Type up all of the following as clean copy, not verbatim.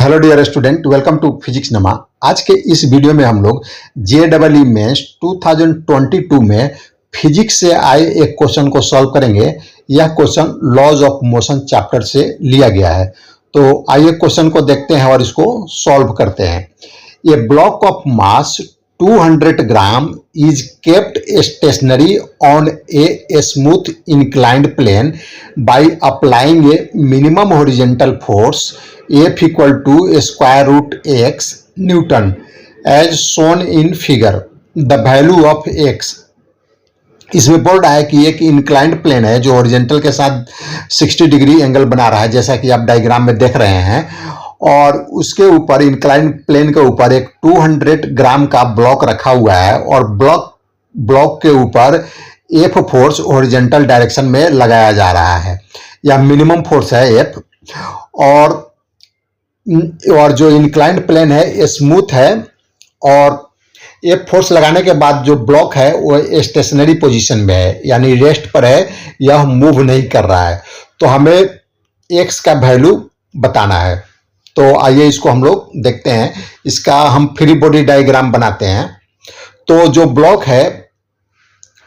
Hello dear student, welcome to physics नमा। आज के इस वीडियो में हम लोग JEE मेंस 2022 में फिजिक्स से आए एक क्वेश्चन को सॉल्व करेंगे। यह question laws of motion chapter से लिया गया है। तो आइए क्वेश्चन को देखते हैं और इसको सॉल्व करते हैं। A block of mass 200 gram is kept stationary on a smooth inclined plane by applying a minimum horizontal force F equal to square root x Newton as shown in figure. The value of x, इसमें बोल रहा है कि एक inclined plane है जो horizontal के साथ 60 डिग्री एंगल बना रहा है, जैसा कि आप डायग्राम में देख रहे हैं। और उसके ऊपर इंक्लाइंड प्लेन के ऊपर एक 200 ग्राम का ब्लॉक रखा हुआ है और ब्लॉक के ऊपर एफ फोर्स हॉरिजॉन्टल डायरेक्शन में लगाया जा रहा है। यह मिनिमम फोर्स है एफ। और जो इंक्लाइंड प्लेन है स्मूथ है और एफ फोर्स लगाने के बाद जो ब्लॉक है वो स्टेशनरी पोजीशन में है, यानी रेस्ट पर है, यह मूव नहीं कर रहा है। तो हमें एक्स का वैल्यू बताना है। तो आइए इसको हम लोग देखते हैं। इसका हम फ्री बॉडी डायग्राम बनाते हैं। तो जो ब्लॉक है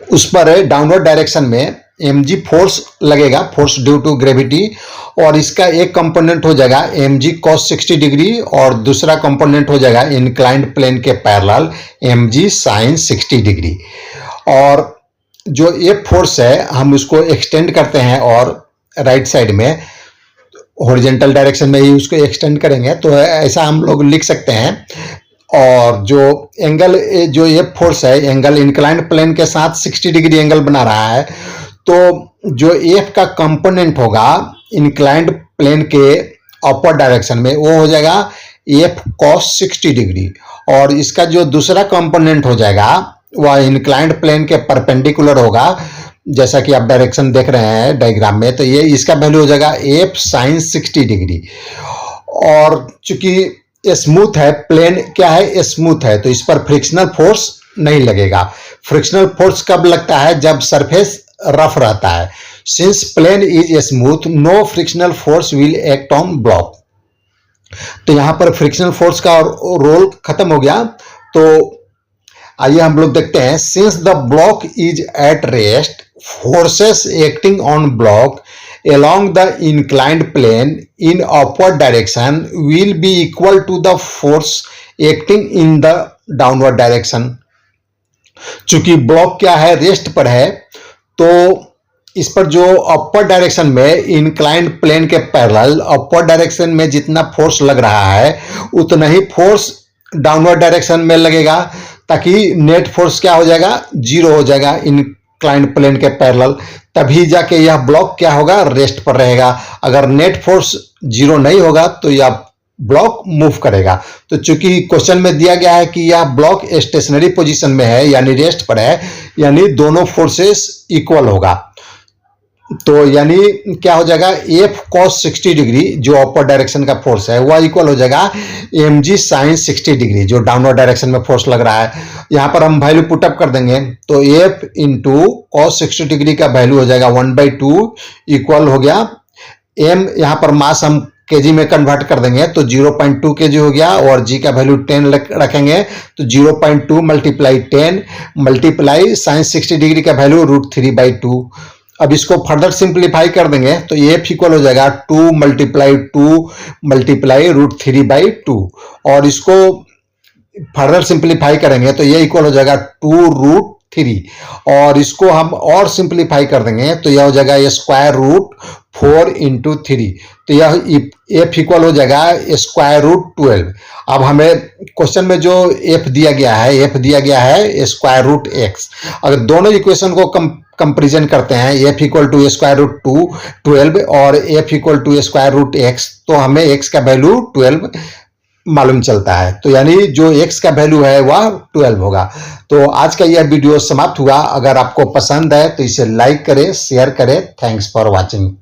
उस पर डाउनवर्ड डायरेक्शन में mg फोर्स लगेगा, फोर्स ड्यू टू ग्रेविटी, और इसका एक कंपोनेंट हो जाएगा mg cos 60 डिग्री और दूसरा कंपोनेंट हो जाएगा इंक्लाइंड प्लेन के पैरेलल mg sin 60 डिग्री। और जो F फोर्स है हम उसको एक्सटेंड करते हैं और राइट साइड में हॉरिजॉन्टल डायरेक्शन में ही उसको एक्सटेंड करेंगे, तो ऐसा हम लोग लिख सकते हैं। और जो एंगल, जो F फोर्स है एंगल इंक्लाइंड प्लेन के साथ 60 डिग्री एंगल बना रहा है, तो जो F का कंपोनेंट होगा इंक्लाइंड प्लेन के अपर डायरेक्शन में वो हो जाएगा F cos 60 डिग्री, और इसका जो दूसरा कंपोनेंट हो जाएगा वह इंक्लाइंड प्लेन के परपेंडिकुलर होगा, जैसा कि आप डायरेक्शन देख रहे हैं डायग्राम में। तो ये इसका वैल्यू हो जाएगा F sin 60 डिग्री। और चूंकि स्मूथ है, प्लेन क्या है, स्मूथ है, तो इस पर फ्रिक्शनल फोर्स नहीं लगेगा। फ्रिक्शनल फोर्स कब लगता है? जब सरफेस रफ रहता है। Since plane is smooth no frictional force will act on block. तो यहां पर फ्रिक्शनल फोर्स का रोल खत्म हो गया। तो आइए हम लोग देखते हैं। Since the block is at rest forces acting on block along the inclined plane in upward direction will be equal to the force acting in the downward direction। चूंकि ब्लॉक क्या है, रेस्ट पर है, तो इस पर जो अपर डायरेक्शन में इंक्लाइंड प्लेन के पैरेलल अपर डायरेक्शन में जितना फोर्स लग रहा है उतना ही फोर्स डाउनवर्ड डायरेक्शन में लगेगा, ताकि नेट फोर्स क्या हो जाएगा, जीरो हो जाएगा इंक्लाइंड प्लेन के पैरेलल। तभी जाके यह ब्लॉक क्या होगा, रेस्ट पर रहेगा। अगर नेट फोर्स जीरो नहीं होगा तो यह ब्लॉक मूव करेगा। तो चूंकि क्वेश्चन में दिया गया है कि यह ब्लॉक स्टेशनरी पोजीशन में है, यानी रेस्ट पर है, यानी दोनों फोर्सेस इक्वल होगा। तो यानी क्या हो जाएगा, F cos 60 डिग्री जो अपर डायरेक्शन का फोर्स है वह इक्वल हो जाएगा mg sin 60 डिग्री जो डाउनवर्ड डायरेक्शन में फोर्स लग रहा है। यहां पर हम वैल्यू पुटअप कर देंगे, तो F इंटू cos 60 डिग्री का वैल्यू हो जाएगा 1/2 इक्वल हो गया m, यहां पर मास हम केजी में कन्वर्ट कर देंगे तो 0.2 kg हो गया, और g का वैल्यू 10 रखेंगे तो 0.2 मल्टीप्लाई 10 मल्टीप्लाई sin 60 डिग्री का वैल्यू √3/2। अब इसको फर्दर सिंप्लीफाई कर देंगे तो F इक्वल हो जाएगा 2 मल्टीप्लाई √3/2, और इसको फर्दर सिंप्लीफाई करेंगे तो ये इक्वल हो जाएगा 2√3, और इसको हम और सिंप्लीफाई कर देंगे तो यह हो जाएगा √4 × 3, तो यह F इक्वल हो जाएगा √12। अब हमें क्वेश्चन में जो F दिया गया है, F दिया गया है √x। अगर दोनों इक्वेशन को कंपेरिजन करते हैं, F इक्वल टू √12 और F इक्वल टू √x, तो हमें x का वैल्यू 12 मालूम चलता है। तो यानी जो x का वैल्यू है वह 12 होगा। तो आज का यह वीडियो समाप्त हुआ। अगर आपको पसंद है तो इसे लाइक करें, शेयर करें। Thanks for watching.